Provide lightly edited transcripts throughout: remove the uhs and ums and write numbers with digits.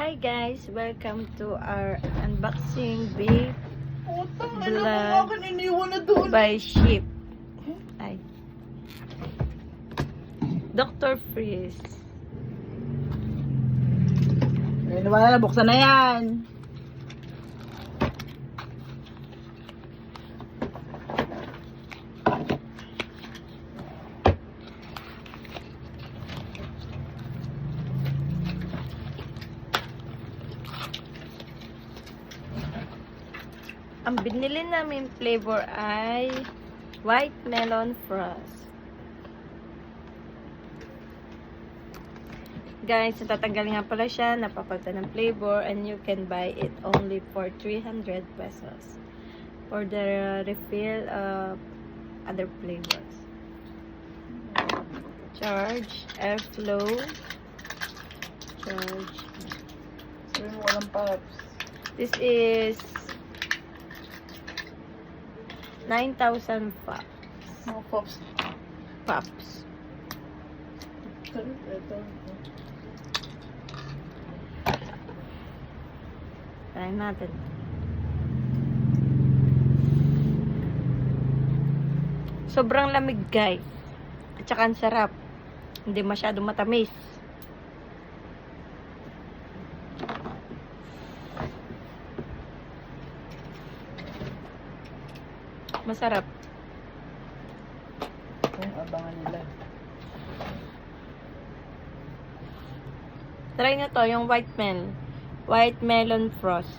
Hi guys, welcome to our unboxing vape vlog by Ship. Ay. Dr. Freeze. Ayun na, buksan na yan. Ang binili namin flavor ay white melon frost. Guys, natatanggal nga pala siya, napapalitan ng flavor, and you can buy it only for 300 pesos for the refill of other flavors. Charge, airflow, charge. Sabi mo walang pops. This is 9,000 pops. Mga pops. Pops. Ito. Try natin. Sobrang lamig, guys. At saka ang sarap. Hindi masyadong matamis. Masarap. Yung abangan nila. Try na to, yung white melon frost.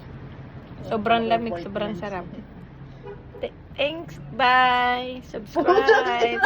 Sobrang lamig, sobrang sarap. Thanks, bye! Subscribe!